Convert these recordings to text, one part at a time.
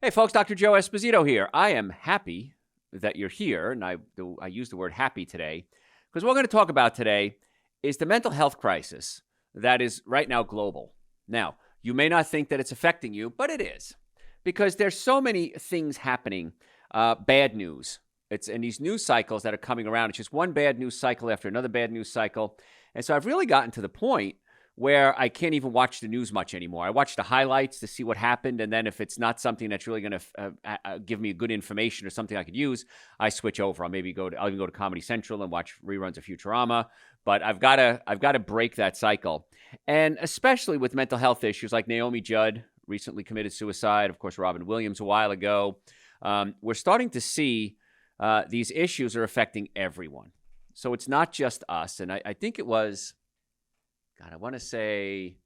Hey, folks, Dr. Joe Esposito here. I am happy that you're here, and I use the word happy today, because what we're going to talk about today is the mental health crisis that is right now global. Now, you may not think that it's affecting you, but it is, because there's so many things happening, bad news. It's in these news cycles that are coming around. It's just one bad news cycle after another bad news cycle. And so I've really gotten to the point where I can't even watch the news much anymore. I watch the highlights to see what happened, and then if it's not something that's really going to give me good information or something I could use, I switch over. I'll even go to Comedy Central and watch reruns of Futurama. But I've got to break that cycle, and especially with mental health issues like Naomi Judd recently committed suicide. Of course, Robin Williams a while ago. We're starting to see these issues are affecting everyone. So it's not just us, and I think it was. God, I want to say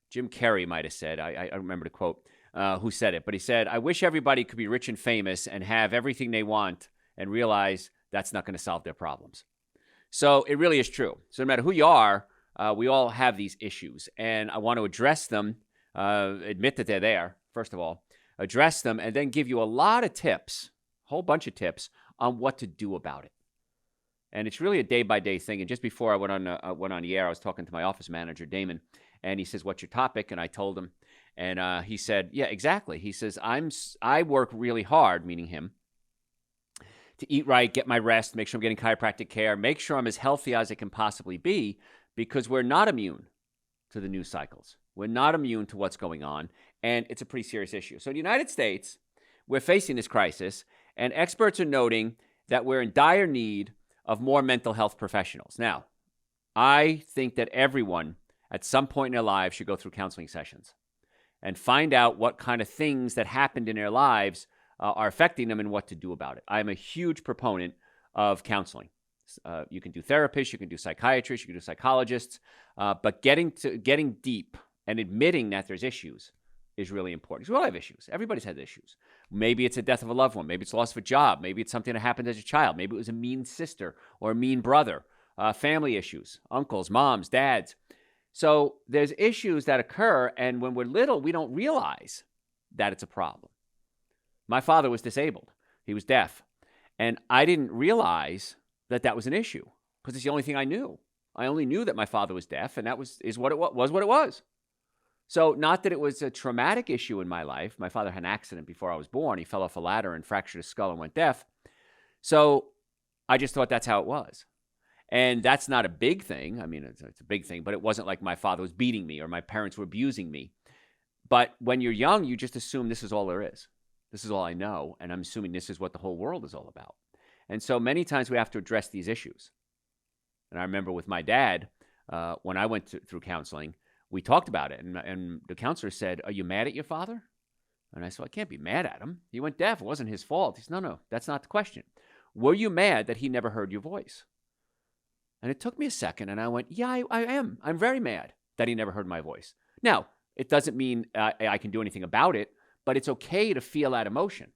Jim Carrey might have said, I remember the quote, who said it, but he said, I wish everybody could be rich and famous and have everything they want and realize that's not going to solve their problems. So it really is true. So no matter who you are, we all have these issues, and I want to address them, admit that they're there, first of all, address them, and then give you a lot of tips, a whole bunch of tips on what to do about it. And it's really a day-by-day thing. And just before I went on the air, I was talking to my office manager, Damon, and he says, what's your topic? And I told him. And he said, yeah, exactly. He says, I work really hard, meaning him, to eat right, get my rest, make sure I'm getting chiropractic care, make sure I'm as healthy as I can possibly be, because we're not immune to the news cycles. We're not immune to what's going on, and it's a pretty serious issue. So in the United States, we're facing this crisis, and experts are noting that we're in dire need of more mental health professionals. Now, I think that everyone at some point in their lives should go through counseling sessions and find out what kind of things that happened in their lives are affecting them and what to do about it. I'm a huge proponent of counseling. You can do therapists, you can do psychiatrists, you can do psychologists, but getting deep and admitting that there's issues is really important. Because we all have issues. Everybody's had issues. Maybe it's a death of a loved one. Maybe it's loss of a job. Maybe it's something that happened as a child. Maybe it was a mean sister or a mean brother. Family issues, uncles, moms, dads. So there's issues that occur, and when we're little, we don't realize that it's a problem. My father was disabled. He was deaf. And I didn't realize that that was an issue because it's the only thing I knew. I only knew that my father was deaf, and that was what it was. So not that it was a traumatic issue in my life. My father had an accident before I was born. He fell off a ladder and fractured his skull and went deaf. So I just thought that's how it was. And that's not a big thing. I mean, it's a big thing, but it wasn't like my father was beating me or my parents were abusing me. But when you're young, you just assume this is all there is. This is all I know, and I'm assuming this is what the whole world is all about. And so many times we have to address these issues. And I remember with my dad, when I went through counseling, we talked about it, and the counselor said, are you mad at your father? And I said, I can't be mad at him. He went deaf. It wasn't his fault. He said, no, that's not the question. Were you mad that he never heard your voice? And it took me a second, and I went, yeah, I am. I'm very mad that he never heard my voice. Now, it doesn't mean I can do anything about it, but it's okay to feel that emotion.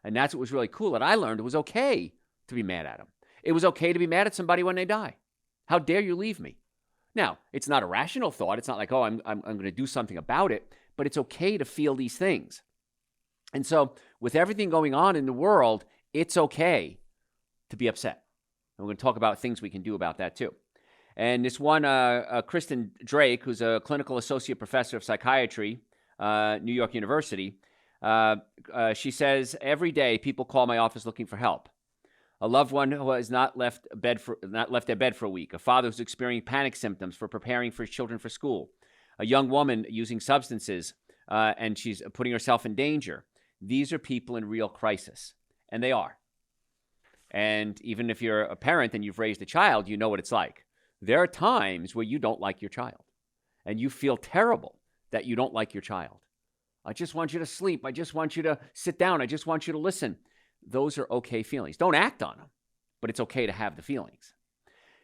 And that's what was really cool that I learned. It was okay to be mad at him. It was okay to be mad at somebody when they die. How dare you leave me? Now, it's not a rational thought. It's not like, oh, I'm going to do something about it, but it's okay to feel these things. And so with everything going on in the world, it's okay to be upset. And we're going to talk about things we can do about that too. And this one, Kristen Drake, who's a clinical associate professor of psychiatry, New York University, she says, every day people call my office looking for help. A loved one who has not left their bed for a week. A father who's experiencing panic symptoms for preparing for his children for school. A young woman using substances, and she's putting herself in danger. These are people in real crisis, and they are. And even if you're a parent and you've raised a child, you know what it's like. There are times where you don't like your child, and you feel terrible that you don't like your child. I just want you to sleep. I just want you to sit down. I just want you to listen. Those are okay feelings. Don't act on them, but it's okay to have the feelings.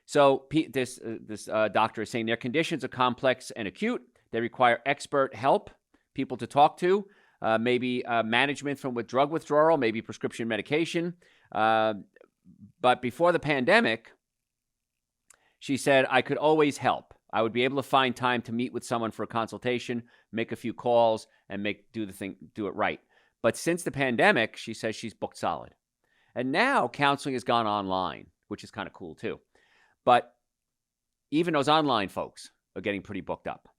So this doctor is saying their conditions are complex and acute. They require expert help, people to talk to, maybe management with drug withdrawal, maybe prescription medication. But before the pandemic, she said, I could always help. I would be able to find time to meet with someone for a consultation, make a few calls, and do it right. But since the pandemic, she says she's booked solid. And now counseling has gone online, which is kind of cool too. But even those online folks are getting pretty booked up.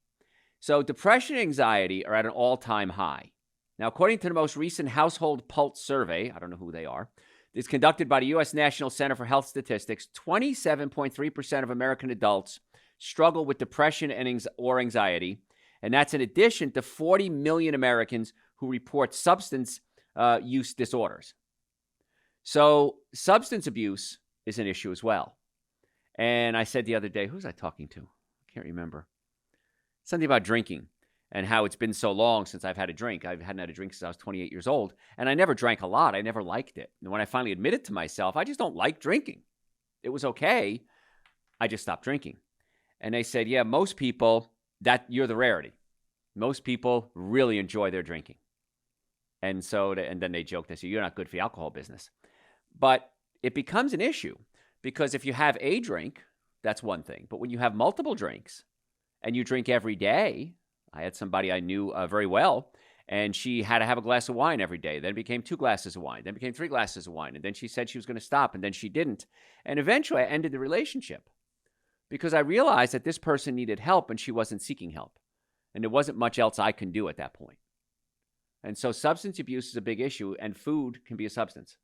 So depression and anxiety are at an all-time high. Now, according to the most recent Household Pulse survey, I don't know who they are, it's conducted by the U.S. National Center for Health Statistics, 27.3% of American adults struggle with depression or anxiety, and that's in addition to 40 million Americans who report substance use disorders. So substance abuse is an issue as well. And I said the other day, who was I talking to? I can't remember. Something about drinking and how it's been so long since I've had a drink. I hadn't had a drink since I was 28 years old, and I never drank a lot. I never liked it. And when I finally admitted to myself, I just don't like drinking. It was okay. I just stopped drinking. And they said, yeah, most people, that you're the rarity. Most people really enjoy their drinking. And then they joked, they said, you're not good for the alcohol business. But it becomes an issue because if you have a drink, that's one thing. But when you have multiple drinks and you drink every day, I had somebody I knew very well, and she had to have a glass of wine every day. Then it became 2 glasses of wine. Then it became 3 glasses of wine. And then she said she was going to stop, and then she didn't. And eventually I ended the relationship because I realized that this person needed help and she wasn't seeking help. And there wasn't much else I can do at that point. And so substance abuse is a big issue, and food can be a substance.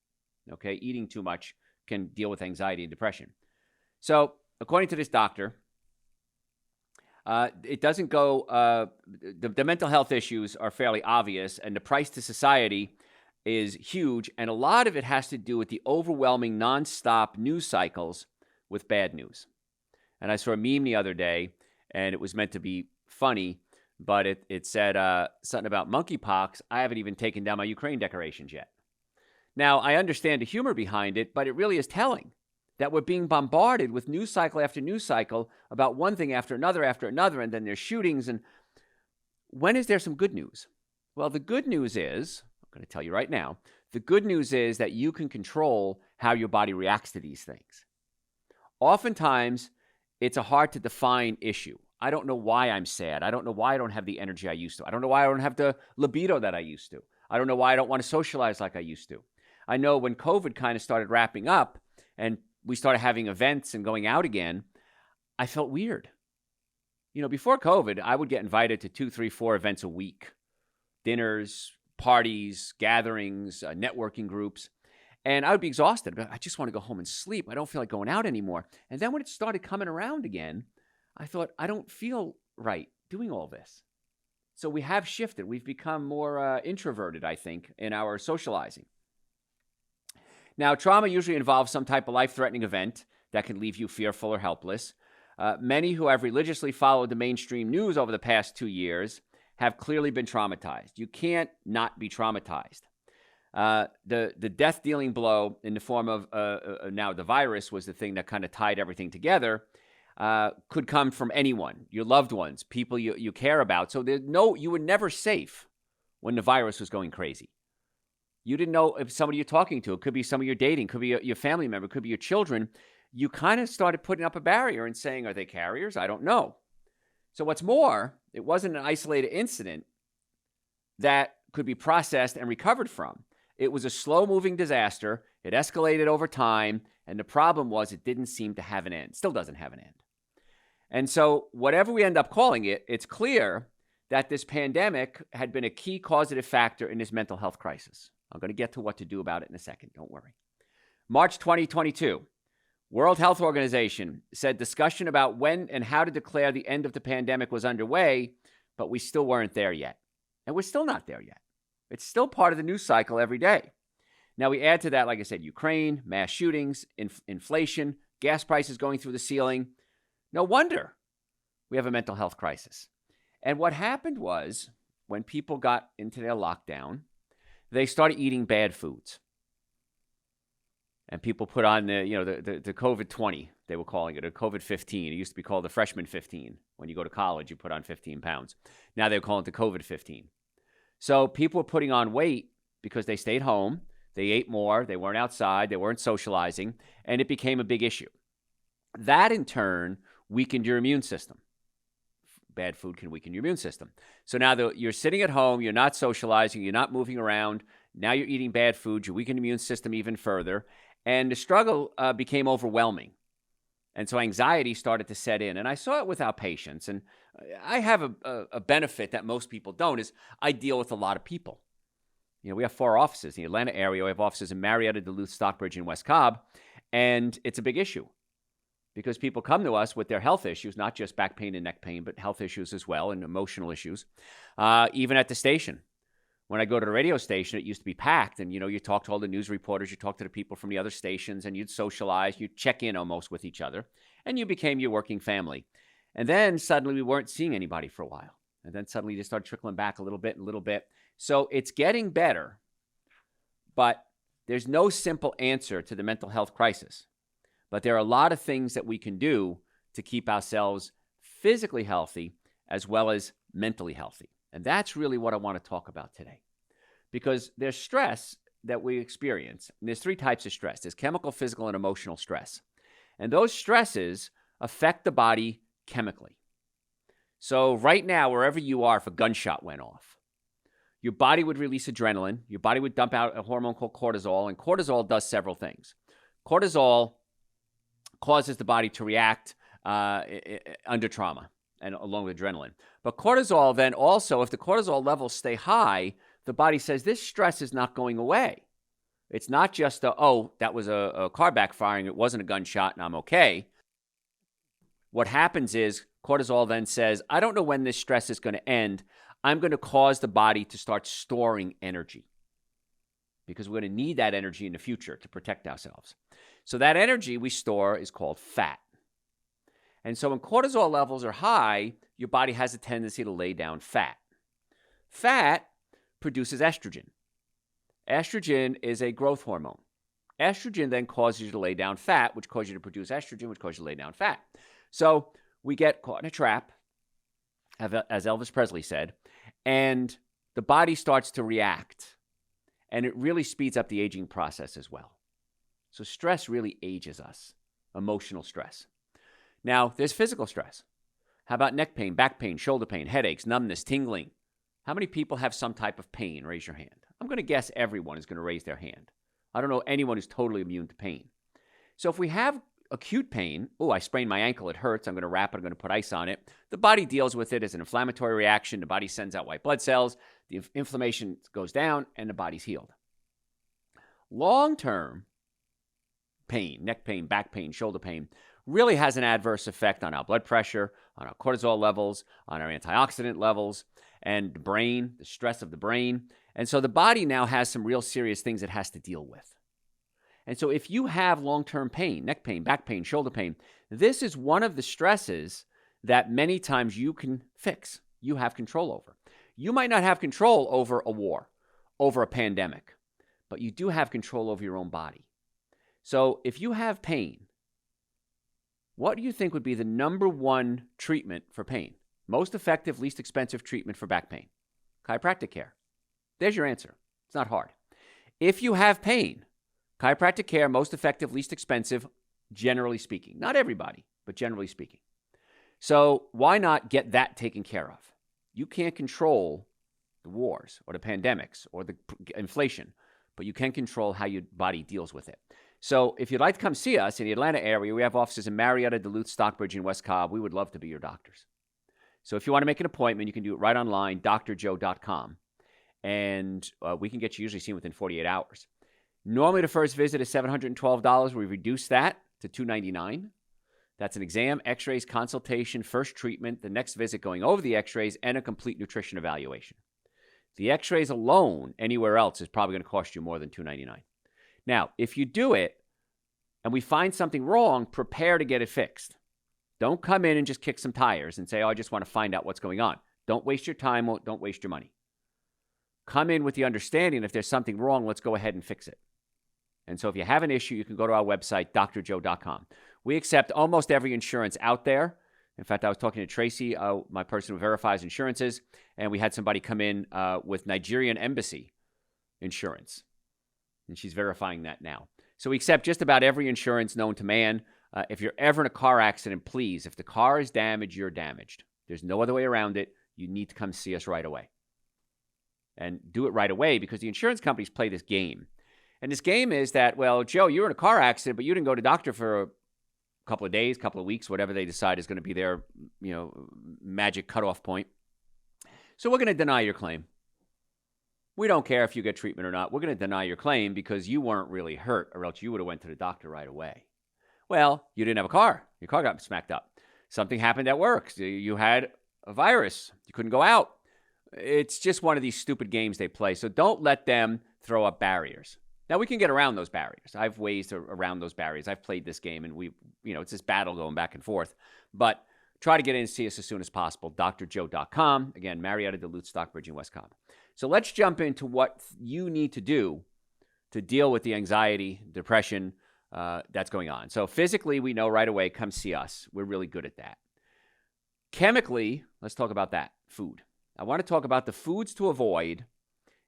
Okay, eating too much can deal with anxiety and depression. So according to this doctor, it doesn't go, the mental health issues are fairly obvious, and the price to society is huge, and a lot of it has to do with the overwhelming nonstop news cycles with bad news. And I saw a meme the other day, and it was meant to be funny, but it said something about monkeypox. I haven't even taken down my Ukraine decorations yet. Now, I understand the humor behind it, but it really is telling that we're being bombarded with news cycle after news cycle about one thing after another, and then there's shootings. And when is there some good news? Well, the good news is, I'm going to tell you right now, the good news is that you can control how your body reacts to these things. Oftentimes, it's a hard to define issue. I don't know why I'm sad. I don't know why I don't have the energy I used to. I don't know why I don't have the libido that I used to. I don't know why I don't want to socialize like I used to. I know when COVID kind of started wrapping up and we started having events and going out again, I felt weird. You know, before COVID, I would get invited to 2, 3, 4 events a week. Dinners, parties, gatherings, networking groups. And I would be exhausted. But I just want to go home and sleep. I don't feel like going out anymore. And then when it started coming around again, I thought, I don't feel right doing all this. So we have shifted. We've become more introverted, I think, in our socializing. Now, trauma usually involves some type of life-threatening event that can leave you fearful or helpless. Many who have religiously followed the mainstream news over the past 2 years have clearly been traumatized. You can't not be traumatized. The death-dealing blow in the form of now the virus was the thing that kind of tied everything together. Could come from anyone, your loved ones, people you care about. So you were never safe when the virus was going crazy. You didn't know if somebody you're talking to, it could be somebody you're dating, could be your family member, could be your children. You kind of started putting up a barrier and saying, are they carriers? I don't know. So what's more, it wasn't an isolated incident that could be processed and recovered from. It was a slow-moving disaster. It escalated over time, and the problem was it didn't seem to have an end. Still doesn't have an end. And so whatever we end up calling it, it's clear that this pandemic had been a key causative factor in this mental health crisis. I'm going to get to what to do about it in a second. Don't worry. March 2022, World Health Organization said discussion about when and how to declare the end of the pandemic was underway, but we still weren't there yet. And we're still not there yet. It's still part of the news cycle every day. Now, we add to that, like I said, Ukraine, mass shootings, inflation, gas prices going through the ceiling. No wonder we have a mental health crisis. And what happened was when people got into their lockdown, they started eating bad foods. And people put on the COVID-20, they were calling it, or COVID-15. It used to be called the freshman 15. When you go to college, you put on 15 pounds. Now they're calling it the COVID-15. So people were putting on weight because they stayed home. They ate more. They weren't outside. They weren't socializing. And it became a big issue. That, in turn, weakened your immune system. bad food can weaken your immune system. So now you're sitting at home, you're not socializing, you're not moving around. Now you're eating bad food, you weaken the immune system even further. And the struggle became overwhelming. And so anxiety started to set in. And I saw it with our patients. And I have a benefit that most people don't is I deal with a lot of people. We have 4 offices in the Atlanta area. We have offices in Marietta, Duluth, Stockbridge, and West Cobb. And it's a big issue because people come to us with their health issues, not just back pain and neck pain, but health issues as well and emotional issues, even at the station. When I go to the radio station, it used to be packed. And, you talk to all the news reporters, you talk to the people from the other stations, and you'd socialize, you'd check in almost with each other, and you became your working family. And then suddenly we weren't seeing anybody for a while. And then suddenly they started trickling back a little bit. So it's getting better, but there's no simple answer to the mental health crisis. But there are a lot of things that we can do to keep ourselves physically healthy as well as mentally healthy. And that's really what I want to talk about today. Because there's stress that we experience. And there's 3 types of stress. There's chemical, physical, and emotional stress. And those stresses affect the body chemically. So right now, wherever you are, if a gunshot went off, your body would release adrenaline. Your body would dump out a hormone called cortisol. And cortisol does several things. Cortisol causes the body to react under trauma and along with adrenaline. But cortisol then also, if the cortisol levels stay high, the body says this stress is not going away. It's not just that was a car backfiring. It wasn't a gunshot and I'm okay. What happens is cortisol then says, I don't know when this stress is going to end. I'm going to cause the body to start storing energy because we're going to need that energy in the future to protect ourselves. So that energy we store is called fat. And so when cortisol levels are high, your body has a tendency to lay down fat. Fat produces estrogen. Estrogen is a growth hormone. Estrogen then causes you to lay down fat, which causes you to produce estrogen, which causes you to lay down fat. So we get caught in a trap, as Elvis Presley said, and the body starts to react. And it really speeds up the aging process as well. So stress really ages us, emotional stress. Now, there's physical stress. How about neck pain, back pain, shoulder pain, headaches, numbness, tingling? How many people have some type of pain? Raise your hand. I'm going to guess everyone is going to raise their hand. I don't know anyone who's totally immune to pain. So if we have acute pain, I sprained my ankle, it hurts, I'm going to wrap it, I'm going to put ice on it. The body deals with it as an inflammatory reaction. The body sends out white blood cells. The inflammation goes down, and the body's healed. Long-term pain, neck pain, back pain, shoulder pain, really has an adverse effect on our blood pressure, on our cortisol levels, on our antioxidant levels, and the brain, the stress of the brain. And so the body now has some real serious things it has to deal with. And so if you have long-term pain, neck pain, back pain, shoulder pain, this is one of the stresses that many times you can fix, you have control over. You might not have control over a war, over a pandemic, but you do have control over your own body. So if you have pain, what do you think would be the number one treatment for pain? Most effective, least expensive treatment for back pain? Chiropractic care. There's your answer. It's not hard. If you have pain, chiropractic care, most effective, least expensive, generally speaking. Not everybody, but generally speaking. So why not get that taken care of? You can't control the wars or the pandemics or the inflation, but you can control how your body deals with it. So if you'd like to come see us in the Atlanta area, we have offices in Marietta, Duluth, Stockbridge, and West Cobb. We would love to be your doctors. So if you want to make an appointment, you can do it right online, drjoe.com. And we can get you usually seen within 48 hours. Normally, the first visit is $712. We reduce that to $299. That's an exam, x-rays, consultation, first treatment, the next visit going over the x-rays, and a complete nutrition evaluation. The x-rays alone anywhere else is probably going to cost you more than $299. Now, if you do it and we find something wrong, prepare to get it fixed. Don't come in and just kick some tires and say, I just want to find out what's going on. Don't waste your time. Don't waste your money. Come in with the understanding if there's something wrong, let's go ahead and fix it. And so if you have an issue, you can go to our website, drjoe.com. We accept almost every insurance out there. In fact, I was talking to Tracy, my person who verifies insurances, and we had somebody come in with Nigerian embassy insurance. And she's verifying that now. So we accept just about every insurance known to man. If you're ever in a car accident, please, if the car is damaged, you're damaged. There's no other way around it. You need to come see us right away. And do it right away because the insurance companies play this game. And this game is that, well, Joe, you were in a car accident, but you didn't go to the doctor for a couple of days, couple of weeks, whatever they decide is going to be their, magic cutoff point. So we're going to deny your claim. We don't care if you get treatment or not. We're going to deny your claim because you weren't really hurt, or else you would have went to the doctor right away. Well, you didn't have a car. Your car got smacked up. Something happened at work. You had a virus. You couldn't go out. It's just one of these stupid games they play. So don't let them throw up barriers. Now, we can get around those barriers. I have ways around those barriers. I've played this game, and it's this battle going back and forth. But try to get in and see us as soon as possible. drjoe.com. Again, Marietta, Duluth, Stockbridge, and West Cobb. So let's jump into what you need to do to deal with the anxiety, depression that's going on. So physically, we know right away, come see us. We're really good at that. Chemically, let's talk about that, food. I want to talk about the foods to avoid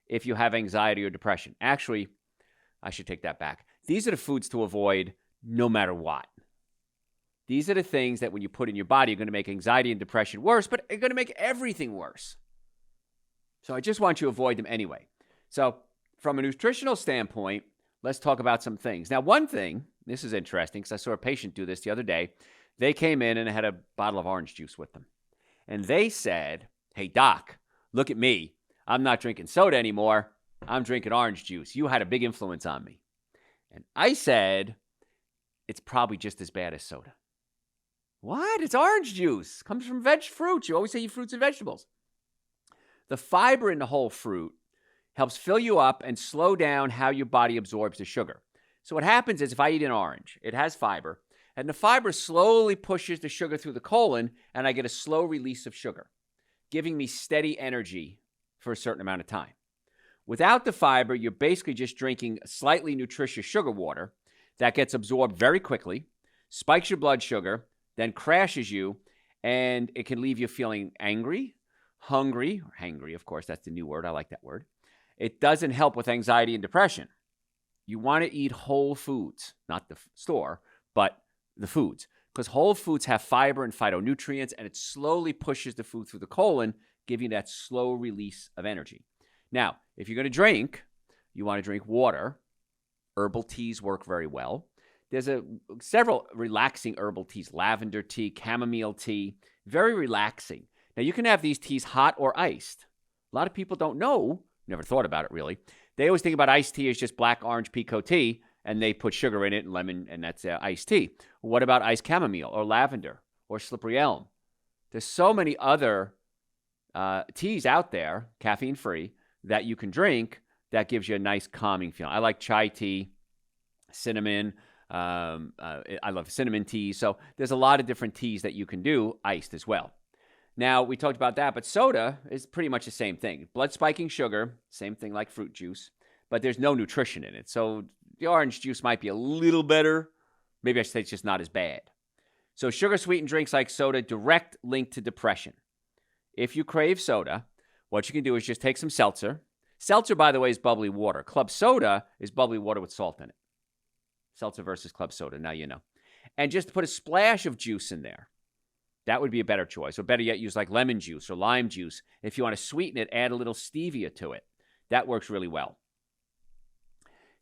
if you have anxiety or depression. Actually, I should take that back. These are the foods to avoid no matter what. These are the things that when you put in your body are going to make anxiety and depression worse, but are going to make everything worse. So I just want you to avoid them anyway. So from a nutritional standpoint, let's talk about some things. Now, one thing, this is interesting because I saw a patient do this the other day. They came in and had a bottle of orange juice with them. And they said, hey, doc, look at me. I'm not drinking soda anymore. I'm drinking orange juice. You had a big influence on me. And I said, it's probably just as bad as soda. What? It's orange juice. Comes from fruits. You always say you fruits and vegetables. The fiber in the whole fruit helps fill you up and slow down how your body absorbs the sugar. So what happens is if I eat an orange, it has fiber, and the fiber slowly pushes the sugar through the colon, and I get a slow release of sugar, giving me steady energy for a certain amount of time. Without the fiber, you're basically just drinking slightly nutritious sugar water that gets absorbed very quickly, spikes your blood sugar, then crashes you, and it can leave you feeling angry, hungry, or hangry, of course, that's the new word. I like that word. It doesn't help with anxiety and depression. You want to eat whole foods, not the store, but the foods, because whole foods have fiber and phytonutrients, and it slowly pushes the food through the colon, giving you that slow release of energy. Now, if you're going to drink, you want to drink water. Herbal teas work very well. There's several relaxing herbal teas, lavender tea, chamomile tea, very relaxing. Now, you can have these teas hot or iced. A lot of people don't know, never thought about it really. They always think about iced tea as just black orange pekoe tea, and they put sugar in it and lemon, and that's iced tea. What about iced chamomile or lavender or slippery elm? There's so many other teas out there, caffeine-free, that you can drink that gives you a nice calming feeling. I like chai tea, cinnamon. I love cinnamon tea. So there's a lot of different teas that you can do iced as well. Now, we talked about that, but soda is pretty much the same thing. Blood-spiking sugar, same thing like fruit juice, but there's no nutrition in it. So the orange juice might be a little better. Maybe I should say it's just not as bad. So sugar-sweetened drinks like soda, direct link to depression. If you crave soda, what you can do is just take some seltzer. Seltzer, by the way, is bubbly water. Club soda is bubbly water with salt in it. Seltzer versus club soda, now you know. And just put a splash of juice in there. That would be a better choice. Or better yet, use like lemon juice or lime juice. If you want to sweeten it, add a little stevia to it. That works really well.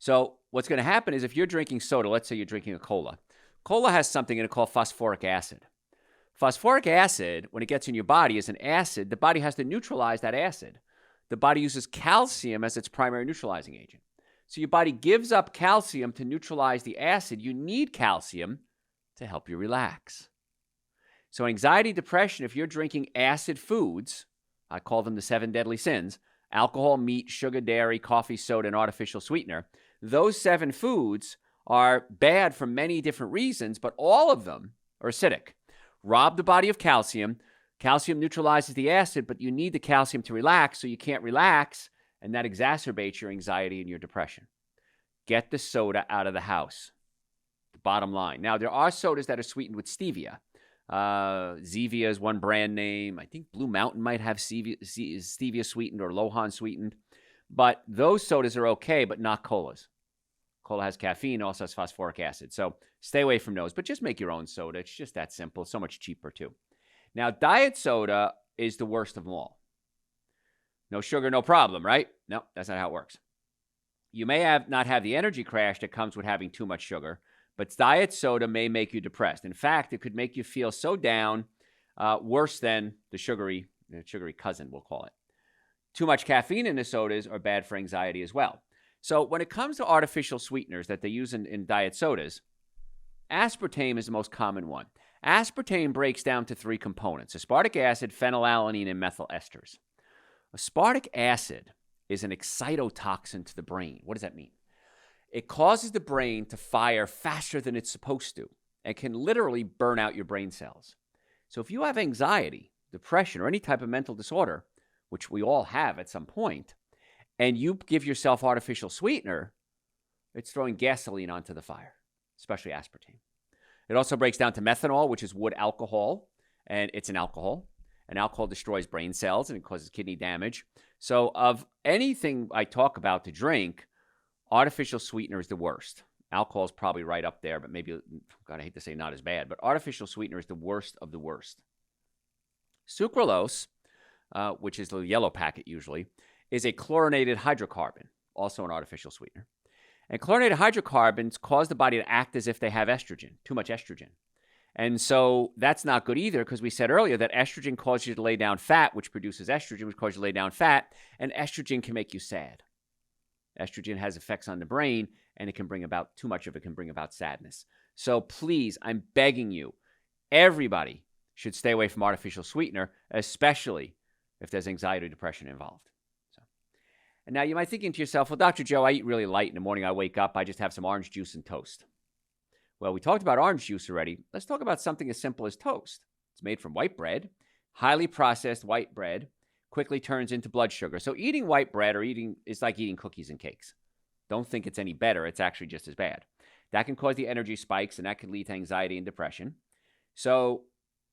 So what's going to happen is if you're drinking soda, let's say you're drinking a cola. Cola has something in it called phosphoric acid. Phosphoric acid, when it gets in your body, is an acid. The body has to neutralize that acid. The body uses calcium as its primary neutralizing agent. So your body gives up calcium to neutralize the acid. You need calcium to help you relax. So anxiety, depression, if you're drinking acid foods, I call them the 7 deadly sins, alcohol, meat, sugar, dairy, coffee, soda, and artificial sweetener, those 7 foods are bad for many different reasons, but all of them are acidic. Rob the body of calcium. Calcium neutralizes the acid, but you need the calcium to relax, so you can't relax, and that exacerbates your anxiety and your depression. Get the soda out of the house. The bottom line. Now, there are sodas that are sweetened with stevia. Zevia is one brand name. I think Blue Mountain might have stevia sweetened or Lohan sweetened. But those sodas are okay, but not colas. Cola has caffeine, also has phosphoric acid. So stay away from those, but just make your own soda. It's just that simple. So much cheaper, too. Now, diet soda is the worst of them all. No sugar, no problem, right? No, that's not how it works. You may not have the energy crash that comes with having too much sugar, but diet soda may make you depressed. In fact, it could make you feel so down, worse than the sugary cousin, we'll call it. Too much caffeine in the sodas are bad for anxiety as well. So when it comes to artificial sweeteners that they use in diet sodas, aspartame is the most common one. Aspartame breaks down to 3 components: aspartic acid, phenylalanine, and methyl esters. Aspartic acid is an excitotoxin to the brain. What does that mean? It causes the brain to fire faster than it's supposed to and can literally burn out your brain cells. So if you have anxiety, depression, or any type of mental disorder, which we all have at some point, and you give yourself artificial sweetener, it's throwing gasoline onto the fire, especially aspartame. It also breaks down to methanol, which is wood alcohol, and it's an alcohol. And alcohol destroys brain cells and it causes kidney damage. So of anything I talk about to drink, artificial sweetener is the worst. Alcohol is probably right up there, but maybe, God, I hate to say not as bad, but artificial sweetener is the worst of the worst. Sucralose, which is the yellow packet usually, is a chlorinated hydrocarbon, also an artificial sweetener. And chlorinated hydrocarbons cause the body to act as if they have estrogen, too much estrogen. And so that's not good either, because we said earlier that estrogen causes you to lay down fat, which produces estrogen, which causes you to lay down fat, and estrogen can make you sad. Estrogen has effects on the brain, and it can bring about, too much of it can bring about sadness. So please, I'm begging you, everybody should stay away from artificial sweetener, especially if there's anxiety or depression involved. And now you might be thinking to yourself, well, Dr. Joe, I eat really light in the morning. I wake up, I just have some orange juice and toast. Well, we talked about orange juice already. Let's talk about something as simple as toast. It's made from white bread. Highly processed white bread quickly turns into blood sugar. So eating white bread is like eating cookies and cakes. Don't think it's any better. It's actually just as bad. That can cause the energy spikes, and that can lead to anxiety and depression. So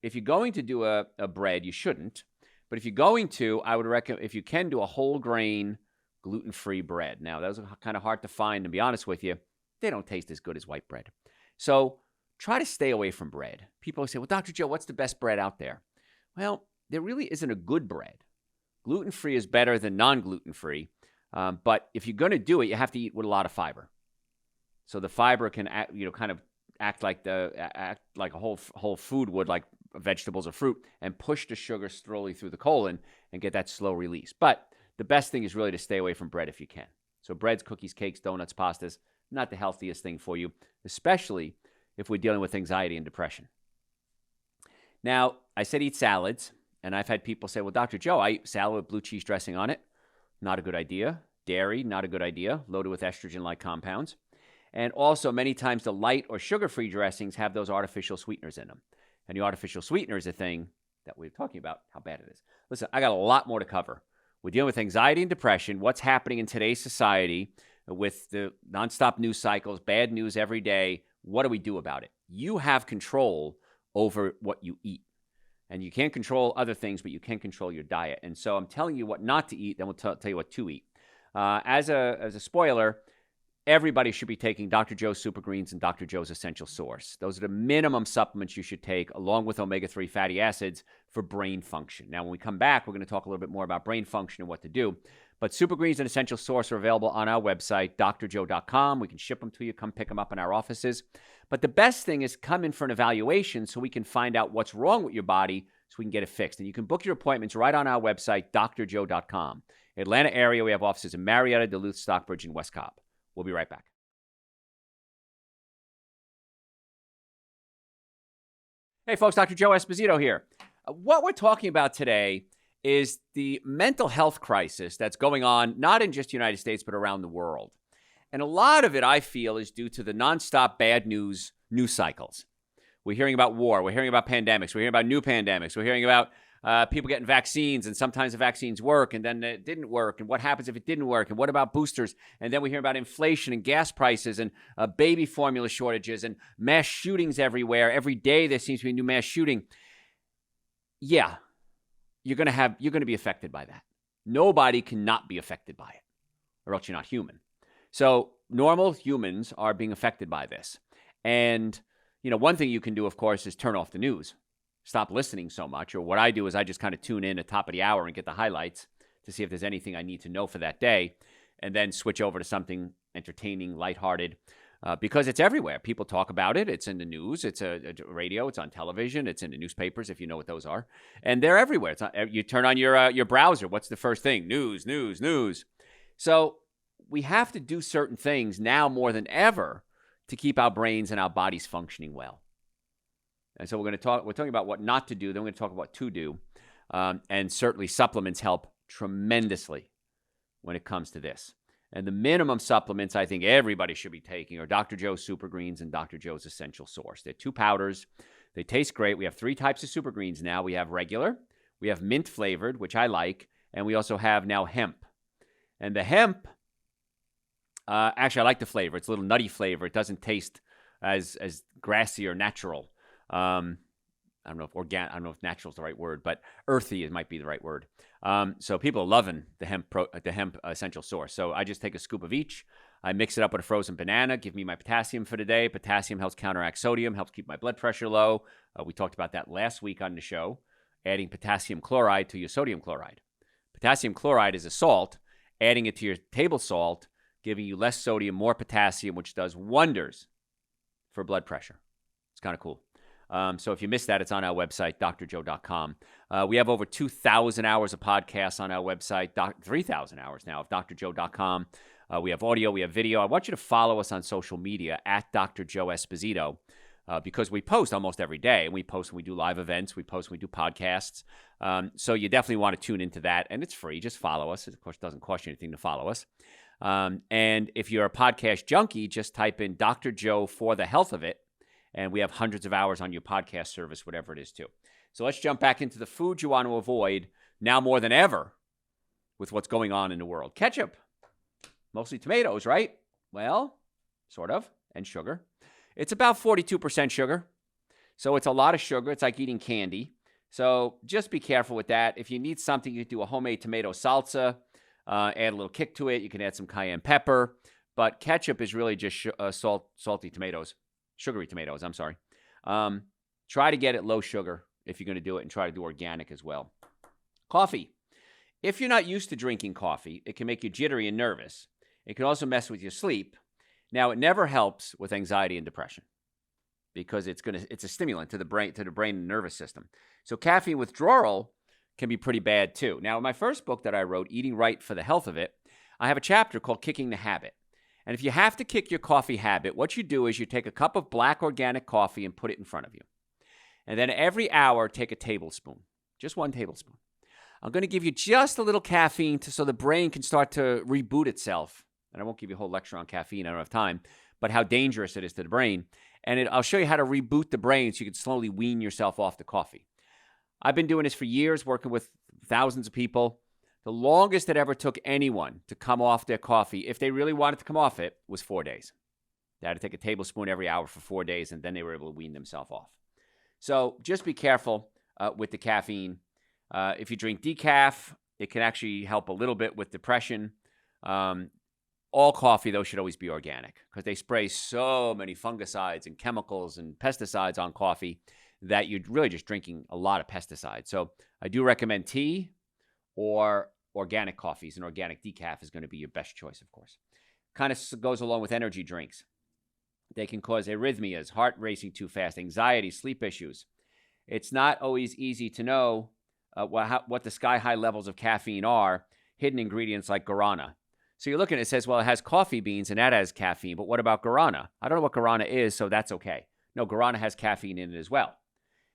if you're going to do a bread, you shouldn't. But if you're going to, I would recommend, if you can, do a whole grain, gluten-free bread. Now, those are kind of hard to find, to be honest with you. They don't taste as good as white bread. So try to stay away from bread. People say, well, Dr. Joe, what's the best bread out there? Well, there really isn't a good bread. Gluten-free is better than non-gluten-free. But if you're going to do it, you have to eat with a lot of fiber. So the fiber can act like a whole food would, like vegetables or fruit, and push the sugar slowly through the colon and get that slow release. But the best thing is really to stay away from bread if you can. So breads, cookies, cakes, donuts, pastas, not the healthiest thing for you, especially if we're dealing with anxiety and depression. Now, I said eat salads, and I've had people say, well, Dr. Joe, I eat salad with blue cheese dressing on it. Not a good idea. Dairy, not a good idea, loaded with estrogen-like compounds. And also, many times the light or sugar-free dressings have those artificial sweeteners in them. And the artificial sweetener is a thing that we're talking about, how bad it is. Listen, I got a lot more to cover. We're dealing with anxiety and depression, what's happening in today's society with the nonstop news cycles, bad news every day. What do we do about it? You have control over what you eat. And you can't control other things, but you can control your diet. And so I'm telling you what not to eat, then we'll tell you what to eat. As a spoiler, everybody should be taking Dr. Joe's Super Greens and Dr. Joe's Essential Source. Those are the minimum supplements you should take, along with omega-3 fatty acids for brain function. Now, when we come back, we're going to talk a little bit more about brain function and what to do. But Super Greens and Essential Source are available on our website, drjoe.com. We can ship them to you. Come pick them up in our offices. But the best thing is come in for an evaluation so we can find out what's wrong with your body so we can get it fixed. And you can book your appointments right on our website, drjoe.com. Atlanta area, we have offices in Marietta, Duluth, Stockbridge, and West Cobb. We'll be right back. Hey, folks, Dr. Joe Esposito here. What we're talking about today is the mental health crisis that's going on, not in just the United States, but around the world. And a lot of it, I feel, is due to the nonstop bad news cycles. We're hearing about war. We're hearing about pandemics. We're hearing about new pandemics. We're hearing about people getting vaccines, and sometimes the vaccines work, and then it didn't work, and what happens if it didn't work, and what about boosters? And then we hear about inflation and gas prices and baby formula shortages and mass shootings everywhere. Every day there seems to be a new mass shooting. Yeah, you're going to be affected by that. Nobody cannot be affected by it, or else you're not human. So normal humans are being affected by this. And, one thing you can do, of course, is turn off the news. stop listening so much. Or what I do is I just kind of tune in at the top of the hour and get the highlights to see if there's anything I need to know for that day, and then switch over to something entertaining, lighthearted, because it's everywhere. People talk about it. It's in the news. It's a radio. It's on television. It's in the newspapers, if you know what those are. And they're everywhere. You turn on your browser. What's the first thing? News, news, news. So we have to do certain things now more than ever to keep our brains and our bodies functioning well. And so we're talking about what not to do. Then we're going to talk about what to do. And certainly supplements help tremendously when it comes to this. And the minimum supplements I think everybody should be taking are Dr. Joe's Super Greens and Dr. Joe's Essential Source. They're 2 powders. They taste great. We have 3 types of Super Greens now. We have regular, we have mint flavored, which I like, and we also have now hemp. And the hemp, actually I like the flavor. It's a little nutty flavor. It doesn't taste as grassy or natural. I don't know if natural is the right word, but earthy might be the right word. So people are loving the hemp essential source. So I just take a scoop of each. I mix it up with a frozen banana, give me my potassium for the day. Potassium helps counteract sodium, helps keep my blood pressure low. We talked about that last week on the show, adding potassium chloride to your sodium chloride. Potassium chloride is a salt, adding it to your table salt, giving you less sodium, more potassium, which does wonders for blood pressure. It's kind of cool. So if you missed that, it's on our website, drjoe.com. We have over 2,000 hours of podcasts on our website, 3,000 hours now of drjoe.com. We have audio, we have video. I want you to follow us on social media at Dr. Joe Esposito, because we post almost every day. We post when we do live events. We post when we do podcasts. So you definitely want to tune into that, and it's free. Just follow us. It, of course, doesn't cost you anything to follow us. And if you're a podcast junkie, just type in Dr. Joe for the health of it. And we have hundreds of hours on your podcast service, whatever it is, too. So let's jump back into the food you want to avoid now more than ever with what's going on in the world. Ketchup, mostly tomatoes, right? Well, sort of, and sugar. It's about 42% sugar. So it's a lot of sugar. It's like eating candy. So just be careful with that. If you need something, you can do a homemade tomato salsa, add a little kick to it. You can add some cayenne pepper. But ketchup is really just salty tomatoes. Sugary tomatoes, I'm sorry. Try to get it low sugar if you're going to do it, and try to do organic as well. Coffee. If you're not used to drinking coffee, it can make you jittery and nervous. It can also mess with your sleep. Now, it never helps with anxiety and depression because it's a stimulant to the brain and nervous system. So caffeine withdrawal can be pretty bad too. Now, in my first book that I wrote, Eating Right for the Health of It, I have a chapter called Kicking the Habit. And if you have to kick your coffee habit, what you do is you take a cup of black organic coffee and put it in front of you. And then every hour, take a tablespoon, just 1 tablespoon. I'm going to give you just a little caffeine so the brain can start to reboot itself. And I won't give you a whole lecture on caffeine. I don't have time. But how dangerous it is to the brain. And I'll show you how to reboot the brain so you can slowly wean yourself off the coffee. I've been doing this for years, working with thousands of people. The longest it ever took anyone to come off their coffee, if they really wanted to come off it, was 4 days. They had to take a tablespoon every hour for 4 days, and then they were able to wean themselves off. So just be careful with the caffeine. If you drink decaf, it can actually help a little bit with depression. All coffee, though, should always be organic because they spray so many fungicides and chemicals and pesticides on coffee that you're really just drinking a lot of pesticides. So I do recommend tea or organic coffees, and organic decaf is going to be your best choice, of course. Kind of goes along with energy drinks. They can cause arrhythmias, heart racing too fast, anxiety, sleep issues. It's not always easy to know what the sky-high levels of caffeine are, hidden ingredients like guarana. So you're looking, it says, well, it has coffee beans and that has caffeine, but what about guarana? I don't know what guarana is, so that's okay. No, guarana has caffeine in it as well.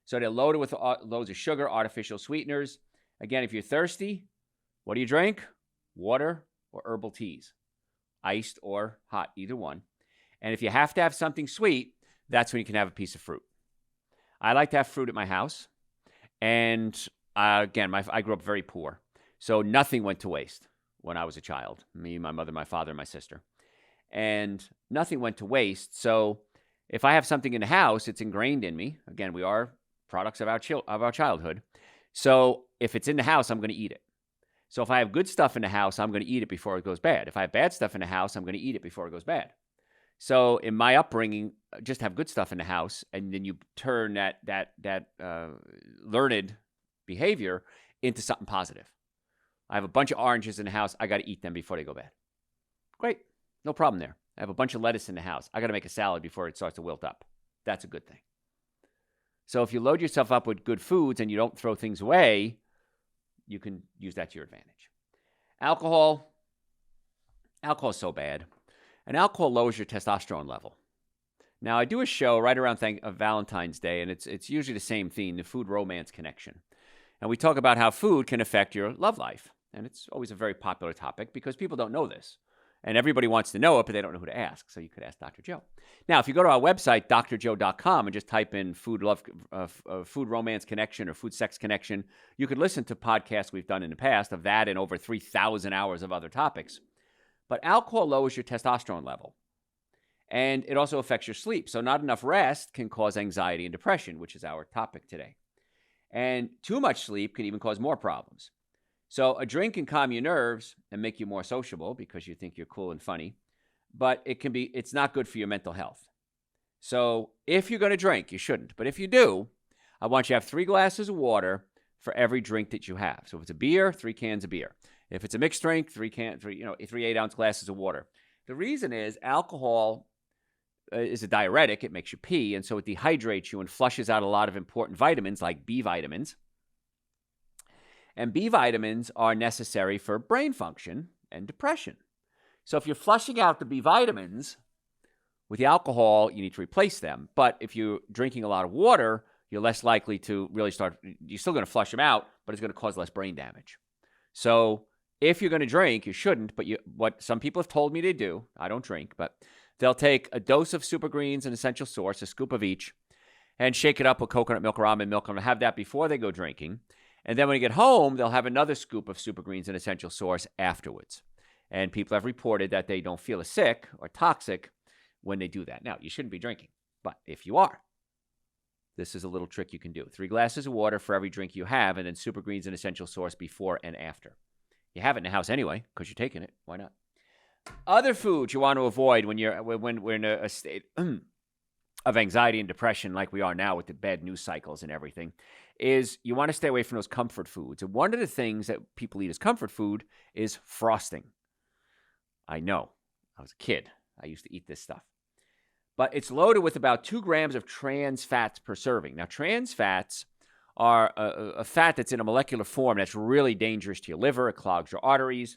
So they're loaded with loads of sugar, artificial sweeteners. Again, if you're thirsty, what do you drink? Water or herbal teas, iced or hot, either one. And if you have to have something sweet, that's when you can have a piece of fruit. I like to have fruit at my house. And again, I grew up very poor. So nothing went to waste when I was a child. Me, my mother, my father, and my sister. And nothing went to waste. So if I have something in the house, it's ingrained in me. Again, we are products of our childhood. So if it's in the house, I'm going to eat it. So if I have good stuff in the house, I'm going to eat it before it goes bad. If I have bad stuff in the house, I'm going to eat it before it goes bad. So in my upbringing, just have good stuff in the house, and then you turn that learned behavior into something positive. I have a bunch of oranges in the house. I got to eat them before they go bad. Great. No problem there. I have a bunch of lettuce in the house. I got to make a salad before it starts to wilt up. That's a good thing. So if you load yourself up with good foods and you don't throw things away, you can use that to your advantage. Alcohol is so bad. And alcohol lowers your testosterone level. Now, I do a show right around Valentine's Day, and it's usually the same theme, the food-romance connection. And we talk about how food can affect your love life. And it's always a very popular topic because people don't know this. And everybody wants to know it, but they don't know who to ask. So you could ask Dr. Joe. Now, if you go to our website, drjoe.com, and just type in food romance connection or food sex connection, you could listen to podcasts we've done in the past of that and over 3,000 hours of other topics. But alcohol lowers your testosterone level. And it also affects your sleep. So not enough rest can cause anxiety and depression, which is our topic today. And too much sleep can even cause more problems. So a drink can calm your nerves and make you more sociable because you think you're cool and funny, but it's not good for your mental health. So if you're going to drink, you shouldn't. But if you do, I want you to have 3 glasses of water for every drink that you have. So if it's a beer, 3 cans of beer. If it's a mixed drink, 3 8-ounce glasses of water. The reason is alcohol is a diuretic. It makes you pee, and so it dehydrates you and flushes out a lot of important vitamins like B vitamins. And B vitamins are necessary for brain function and depression. So if you're flushing out the B vitamins with the alcohol, you need to replace them. But if you're drinking a lot of water, you're less likely to really you're still going to flush them out, but it's going to cause less brain damage. So if you're going to drink, you shouldn't, but what some people have told me they do, I don't drink, but they'll take a dose of Super Greens and Essential Source, a scoop of each, and shake it up with coconut milk or almond milk, and have that before they go drinking. And then when you get home, they'll have another scoop of Super Greens and Essential Source afterwards. And people have reported that they don't feel as sick or toxic when they do that. Now, you shouldn't be drinking, but if you are, this is a little trick you can do. 3 glasses of water for every drink you have, and then Super Greens and Essential Source before and after. You have it in the house anyway because you're taking it. Why not? Other foods you want to avoid when we're in a state of anxiety and depression like we are now with the bad news cycles and everything is you want to stay away from those comfort foods. And one of the things that people eat as comfort food is frosting. I know. I was a kid. I used to eat this stuff. But it's loaded with about 2 grams of trans fats per serving. Now, trans fats are a fat that's in a molecular form that's really dangerous to your liver. It clogs your arteries,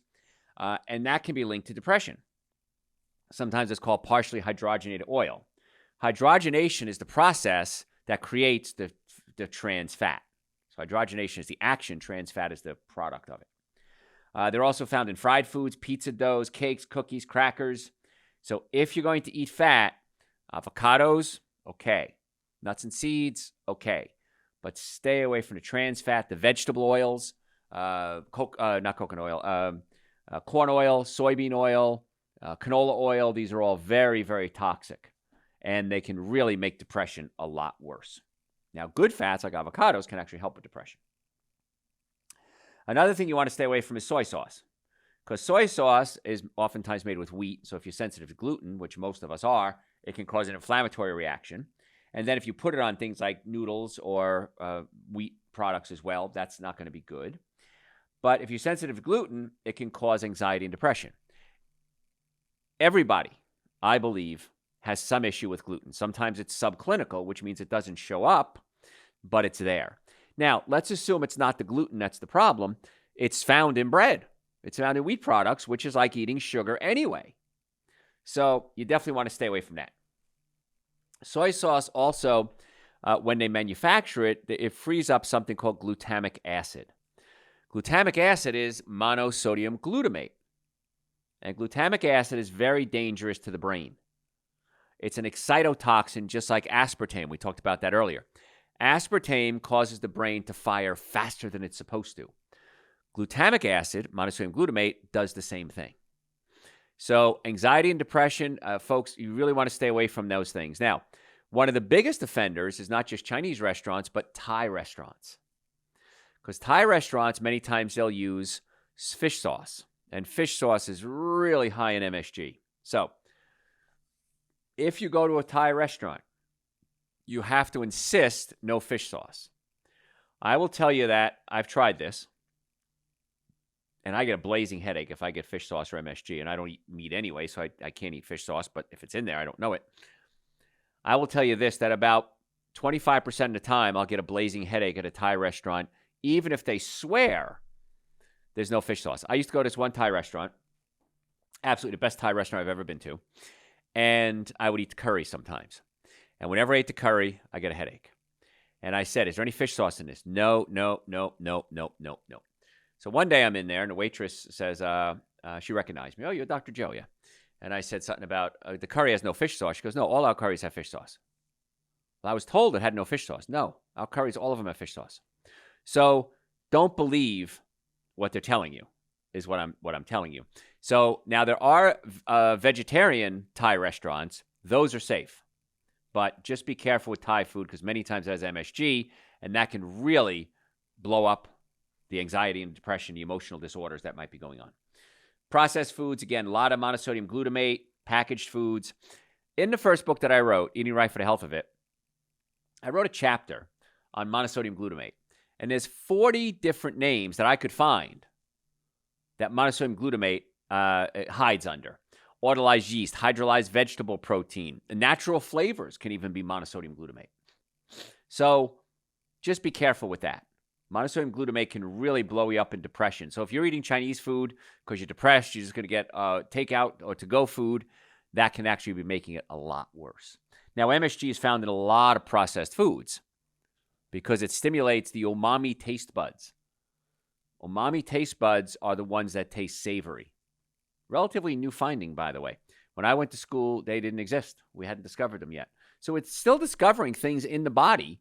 and that can be linked to depression. Sometimes it's called partially hydrogenated oil. Hydrogenation is the process that creates the trans fat. So hydrogenation is the action. Trans fat is the product of it. They're also found in fried foods, pizza doughs, cakes, cookies, crackers. So if you're going to eat fat, avocados, okay. Nuts and seeds, okay. But stay away from the trans fat, the vegetable oils, not coconut oil, corn oil, soybean oil, canola oil. These are all very, very toxic, and they can really make depression a lot worse. Now, good fats like avocados can actually help with depression. Another thing you want to stay away from is soy sauce, because soy sauce is oftentimes made with wheat. So if you're sensitive to gluten, which most of us are, it can cause an inflammatory reaction. And then if you put it on things like noodles or wheat products as well, that's not going to be good. But if you're sensitive to gluten, it can cause anxiety and depression. Everybody, I believe, has some issue with gluten. Sometimes it's subclinical, which means it doesn't show up, but it's there. Now, let's assume it's not the gluten that's the problem. It's found in bread. It's found in wheat products, which is like eating sugar anyway. So you definitely want to stay away from that. Soy sauce also, when they manufacture it, it frees up something called glutamic acid. Glutamic acid is monosodium glutamate. And glutamic acid is very dangerous to the brain. It's an excitotoxin just like aspartame. We talked about that earlier. Aspartame causes the brain to fire faster than it's supposed to. Glutamic acid, monosodium glutamate, does the same thing. So anxiety and depression, folks, you really want to stay away from those things. Now, one of the biggest offenders is not just Chinese restaurants, but Thai restaurants. Because Thai restaurants, many times they'll use fish sauce. And fish sauce is really high in MSG. So If you go to a Thai restaurant, you have to insist no fish sauce. I will tell you that I've tried this, and I get a blazing headache if I get fish sauce or MSG, and I don't eat meat anyway, so I can't eat fish sauce, but if it's in there, I don't know it. I will tell you this, that about 25% of the time, I'll get a blazing headache at a Thai restaurant, even if they swear there's no fish sauce. I used to go to this one Thai restaurant, absolutely the best Thai restaurant I've ever been to, and I would eat the curry sometimes. And whenever I ate the curry, I get a headache. And I said, is there any fish sauce in this? No. So one day I'm in there, and the waitress says, she recognized me. Oh, you're Dr. Joe, yeah. And I said something about the curry has no fish sauce. She goes, no, all our curries have fish sauce. Well, I was told it had no fish sauce. No, our curries, all of them have fish sauce. So don't believe what they're telling you is what I'm telling you. So now there are vegetarian Thai restaurants. Those are safe. But just be careful with Thai food because many times it has MSG, and that can really blow up the anxiety and depression, the emotional disorders that might be going on. Processed foods, again, a lot of monosodium glutamate, packaged foods. In the first book that I wrote, Eating Right for the Health of It, I wrote a chapter on monosodium glutamate. And there's 40 different names that I could find that monosodium glutamate hides under. Autolyzed yeast, hydrolyzed vegetable protein, natural flavors can even be monosodium glutamate. So just be careful with that. Monosodium glutamate can really blow you up in depression. So if you're eating Chinese food because you're depressed, you're just going to get takeout or to-go food, that can actually be making it a lot worse. Now, MSG is found in a lot of processed foods because it stimulates the umami taste buds. Umami taste buds are the ones that taste savory. Relatively new finding, by the way. When I went to school, they didn't exist. We hadn't discovered them yet. So it's still discovering things in the body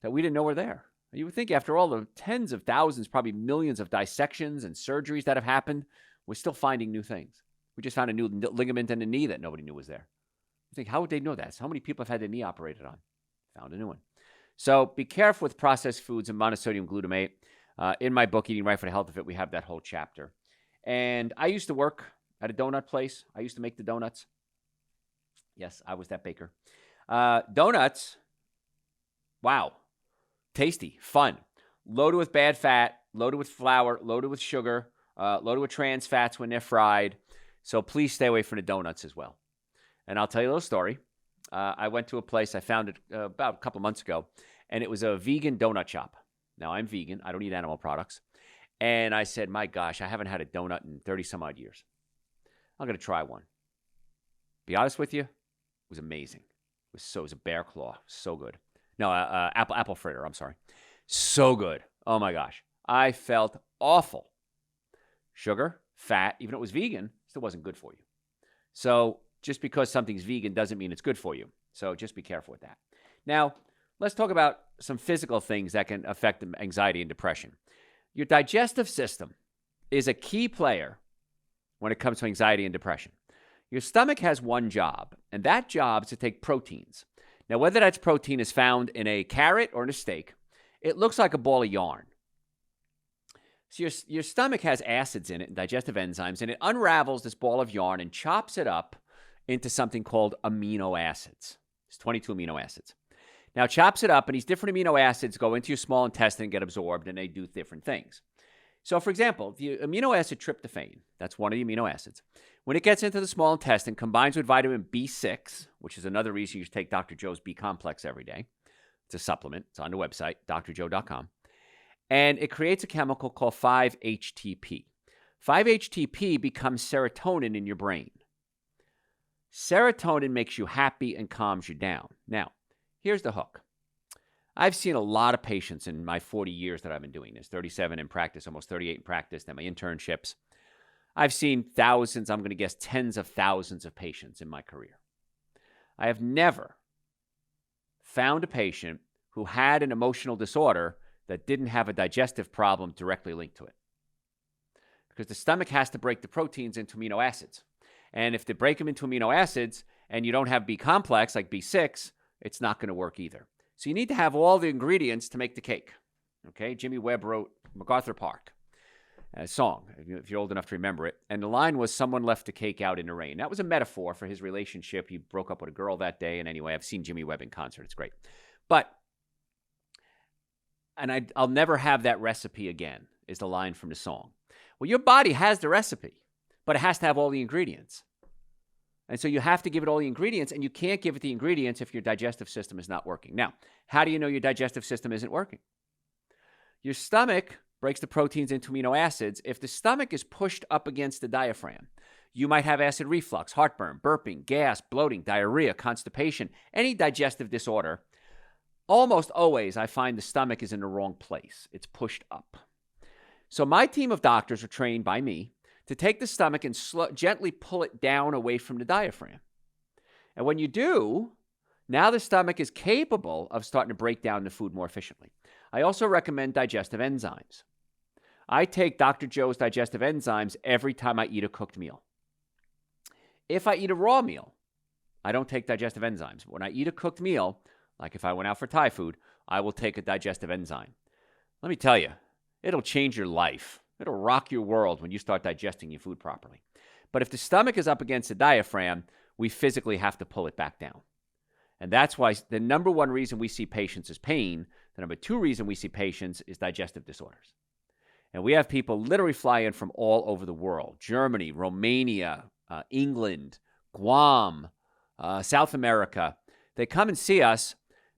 that we didn't know were there. You would think after all the tens of thousands, probably millions of dissections and surgeries that have happened, we're still finding new things. We just found a new ligament in the knee that nobody knew was there. You think, how would they know that? So how many people have had their knee operated on? Found a new one. So be careful with processed foods and monosodium glutamate. In my book, Eating Right for the Health of It, we have that whole chapter. And I used to work at a donut place. I used to make the donuts. Yes, I was that baker. Donuts, wow, tasty, fun. Loaded with bad fat, loaded with flour, loaded with sugar, loaded with trans fats when they're fried. So please stay away from the donuts as well. And I'll tell you a little story. I went to a place, I found it about a couple months ago, and it was a vegan donut shop. Now, I'm vegan. I don't eat animal products. And I said, my gosh, I haven't had a donut in 30 some odd years. I'm going to try one. Be honest with you, it was amazing. It was a bear claw. So good. No, apple fritter. I'm sorry. So good. Oh my gosh. I felt awful. Sugar, fat, even though it was vegan, still wasn't good for you. So just because something's vegan doesn't mean it's good for you. So just be careful with that. Now, let's talk about some physical things that can affect anxiety and depression. Your digestive system is a key player when it comes to anxiety and depression. Your stomach has one job, and that job is to take proteins. Now, whether that protein is found in a carrot or in a steak, it looks like a ball of yarn. So your stomach has acids in it, digestive enzymes, and it unravels this ball of yarn and chops it up into something called amino acids. It's 22 amino acids. Now, chops it up, and these different amino acids go into your small intestine and get absorbed, and they do different things. So, for example, the amino acid tryptophan, that's one of the amino acids, when it gets into the small intestine, combines with vitamin B6, which is another reason you should take Dr. Joe's B complex every day. It's a supplement. It's on the website, drjoe.com. And it creates a chemical called 5-HTP. 5-HTP becomes serotonin in your brain. Serotonin makes you happy and calms you down. Now, here's the hook. I've seen a lot of patients in my 40 years that I've been doing this, 37 in practice, almost 38 in practice, then my internships. I've seen thousands, I'm going to guess tens of thousands of patients in my career. I have never found a patient who had an emotional disorder that didn't have a digestive problem directly linked to it. Because the stomach has to break the proteins into amino acids. And if they break them into amino acids and you don't have B complex like B6, it's not going to work either. So you need to have all the ingredients to make the cake. Okay, Jimmy Webb wrote MacArthur Park. song, if you're old enough to remember it. And the line was, "Someone left a cake out in the rain." That was a metaphor for his relationship. He broke up with a girl that day. And anyway, I've seen Jimmy Webb in concert. It's great. I'll never have that recipe again, is the line from the song. Well, your body has the recipe, but it has to have all the ingredients. And so you have to give it all the ingredients, and you can't give it the ingredients if your digestive system is not working. Now, how do you know your digestive system isn't working? Your stomach breaks the proteins into amino acids. If the stomach is pushed up against the diaphragm, you might have acid reflux, heartburn, burping, gas, bloating, diarrhea, constipation, any digestive disorder. Almost always, I find the stomach is in the wrong place. It's pushed up. So my team of doctors are trained by me to take the stomach and gently pull it down away from the diaphragm. And when you do, now the stomach is capable of starting to break down the food more efficiently. I also recommend digestive enzymes. I take Dr. Joe's digestive enzymes every time I eat a cooked meal. If I eat a raw meal, I don't take digestive enzymes. When I eat a cooked meal, like if I went out for Thai food, I will take a digestive enzyme. Let me tell you, it'll change your life. It'll rock your world when you start digesting your food properly. But if the stomach is up against the diaphragm, we physically have to pull it back down. And that's why the number one reason we see patients is pain. The number two reason we see patients is digestive disorders. And we have people literally fly in from all over the world: Germany, Romania, England, Guam, South America. They come and see us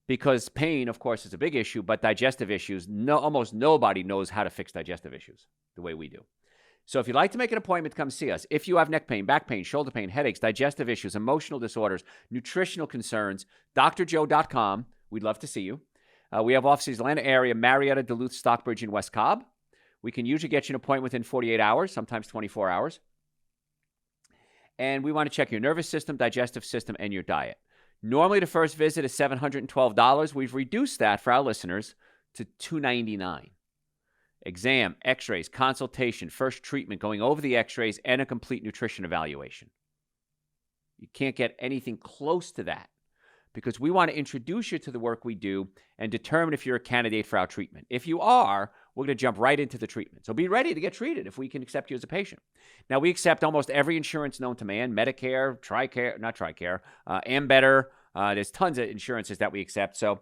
because pain, of course, is a big issue, but digestive issues, almost nobody knows how to fix digestive issues the way we do. So if you'd like to make an appointment, come see us. If you have neck pain, back pain, shoulder pain, headaches, digestive issues, emotional disorders, nutritional concerns, drjoe.com. We'd love to see you. We have offices in the Atlanta area, Marietta, Duluth, Stockbridge, and West Cobb. We can usually get you an appointment within 48 hours, sometimes 24 hours. And we want to check your nervous system, digestive system, and your diet. Normally, the first visit is $712. We've reduced that for our listeners to $299. Exam, x-rays, consultation, first treatment, going over the x-rays, and a complete nutrition evaluation. You can't get anything close to that because we want to introduce you to the work we do and determine if you're a candidate for our treatment. If you are, we're going to jump right into the treatment. So be ready to get treated if we can accept you as a patient. Now, we accept almost every insurance known to man: Medicare, Ambetter. There's tons of insurances that we accept. So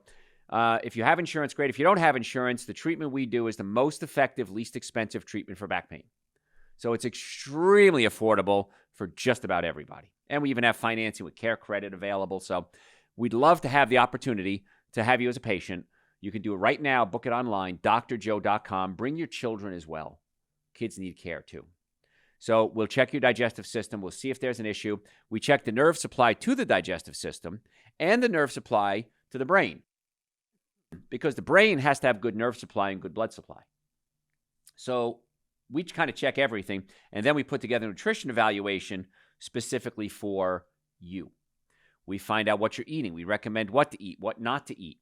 if you have insurance, great. If you don't have insurance, the treatment we do is the most effective, least expensive treatment for back pain. So it's extremely affordable for just about everybody. And we even have financing with Care Credit available. So we'd love to have the opportunity to have you as a patient. You can do it right now. Book it online, drjoe.com. Bring your children as well. Kids need care too. So we'll check your digestive system. We'll see if there's an issue. We check the nerve supply to the digestive system and the nerve supply to the brain, because the brain has to have good nerve supply and good blood supply. So we kind of check everything, and then we put together a nutrition evaluation specifically for you. We find out what you're eating. We recommend what to eat, what not to eat.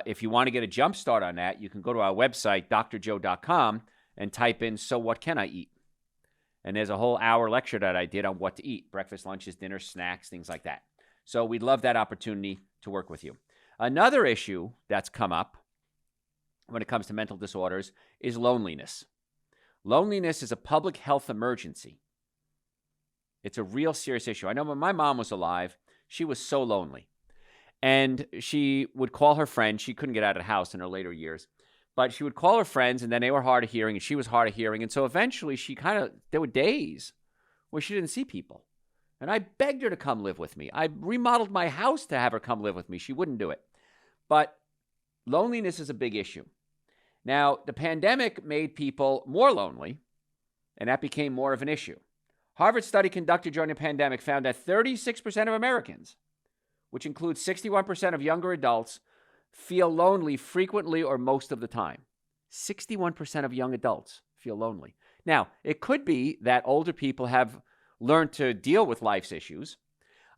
If you want to get a jump start on that, you can go to our website, drjoe.com, and type in, "So what can I eat?" And there's a whole hour lecture that I did on what to eat: breakfast, lunches, dinners, snacks, things like that. So we'd love that opportunity to work with you. Another issue that's come up when it comes to mental disorders is loneliness. Loneliness is a public health emergency. It's a real serious issue. I know when my mom was alive, she was so lonely. And she would call her friends. She couldn't get out of the house in her later years. But she would call her friends, and then they were hard of hearing, and she was hard of hearing. And so eventually there were days where she didn't see people. And I begged her to come live with me. I remodeled my house to have her come live with me. She wouldn't do it. But loneliness is a big issue. Now, the pandemic made people more lonely, and that became more of an issue. Harvard study conducted during the pandemic found that 36% of Americans, which includes 61% of younger adults, feel lonely frequently or most of the time. 61% of young adults feel lonely. Now, it could be that older people have learned to deal with life's issues.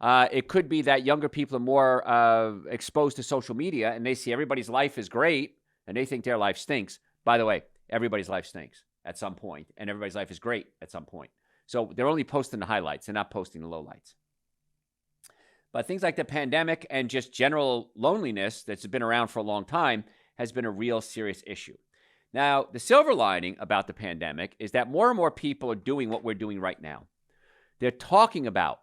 It could be that younger people are more exposed to social media, and they see everybody's life is great, and they think their life stinks. By the way, everybody's life stinks at some point, and everybody's life is great at some point. So they're only posting the highlights. They're not posting the lowlights. But things like the pandemic and just general loneliness that's been around for a long time has been a real serious issue. Now, the silver lining about the pandemic is that more and more people are doing what we're doing right now. They're talking about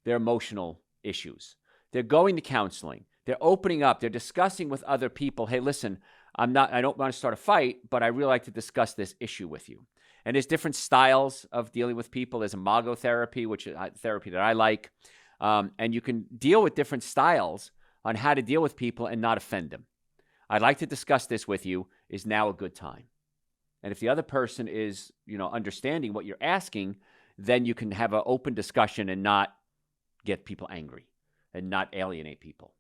their emotional issues. They're going to counseling. They're opening up. They're discussing with other people, hey, listen, I don't want to start a fight, but I really like to discuss this issue with you. And there's different styles of dealing with people. There's imago therapy, which is therapy that I like. And you can deal with different styles on how to deal with people and not offend them. I'd like to discuss this with you. Is now a good time? And if the other person is, understanding what you're asking, then you can have an open discussion and not get people angry and not alienate people.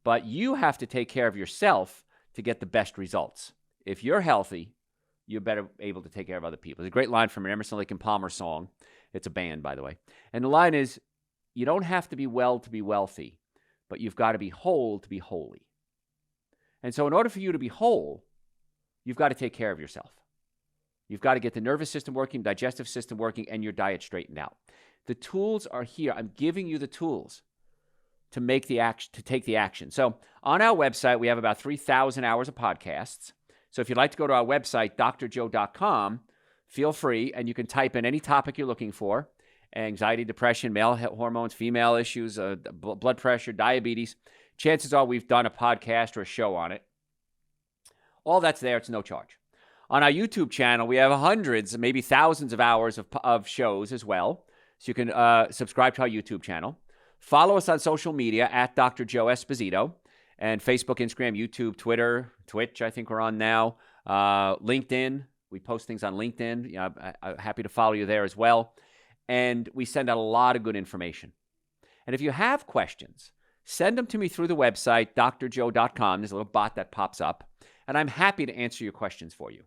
But you have to take care of yourself to get the best results. If you're healthy, you're better able to take care of other people. There's a great line from an Emerson, Lake and Palmer song. It's a band, by the way. And the line is, you don't have to be well to be wealthy, but you've got to be whole to be holy. And so in order for you to be whole, you've got to take care of yourself. You've got to get the nervous system working, digestive system working, and your diet straightened out. The tools are here. I'm giving you the tools to make the action, to take the action. So on our website, we have about 3,000 hours of podcasts. So if you'd like to go to our website, drjoe.com, feel free, and you can type in any topic you're looking for: anxiety, depression, male hormones, female issues, blood pressure, diabetes. Chances are we've done a podcast or a show on it. All that's there. It's no charge. On our YouTube channel, we have hundreds, maybe thousands of hours of shows as well. So you can subscribe to our YouTube channel. Follow us on social media at Dr. Joe Esposito, and Facebook, Instagram, YouTube, Twitter, Twitch, I think we're on now. LinkedIn. We post things on LinkedIn. I'm happy to follow you there as well. And we send out a lot of good information. And if you have questions, send them to me through the website, drjoe.com. There's a little bot that pops up, and I'm happy to answer your questions for you.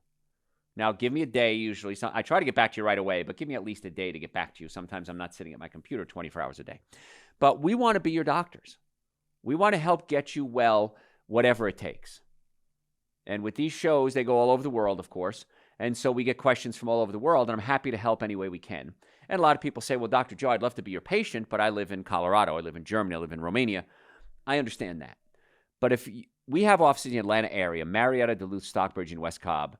Now, give me a day usually. So I try to get back to you right away, but give me at least a day to get back to you. Sometimes I'm not sitting at my computer 24 hours a day. But we want to be your doctors. We want to help get you well, whatever it takes. And with these shows, they go all over the world, of course. And so we get questions from all over the world, and I'm happy to help any way we can. And a lot of people say, well, Dr. Joe, I'd love to be your patient, but I live in Colorado, I live in Germany, I live in Romania. I understand that. But if we have offices in the Atlanta area, Marietta, Duluth, Stockbridge, and West Cobb,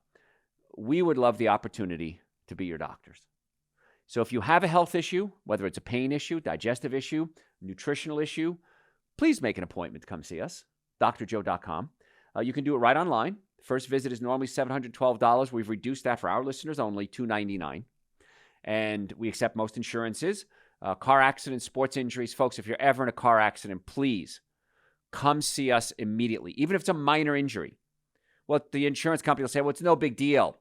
we would love the opportunity to be your doctors. So if you have a health issue, whether it's a pain issue, digestive issue, nutritional issue, please make an appointment to come see us, drjoe.com. You can do it right online. First visit is normally $712. We've reduced that for our listeners only, $299. And we accept most insurances. Car accidents, sports injuries. Folks, if you're ever in a car accident, please come see us immediately, even if it's a minor injury. Well, the insurance company will say, well, it's no big deal.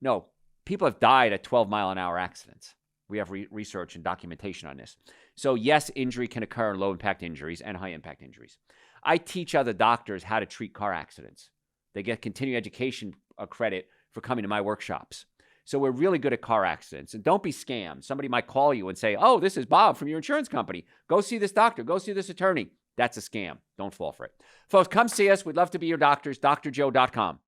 No, people have died at 12-mile-an-hour accidents. We have research and documentation on this. So yes, injury can occur in low-impact injuries and high-impact injuries. I teach other doctors how to treat car accidents. They get continuing education credit for coming to my workshops. So we're really good at car accidents. And don't be scammed. Somebody might call you and say, oh, this is Bob from your insurance company. Go see this doctor. Go see this attorney. That's a scam. Don't fall for it. Folks, come see us. We'd love to be your doctors. drjoe.com.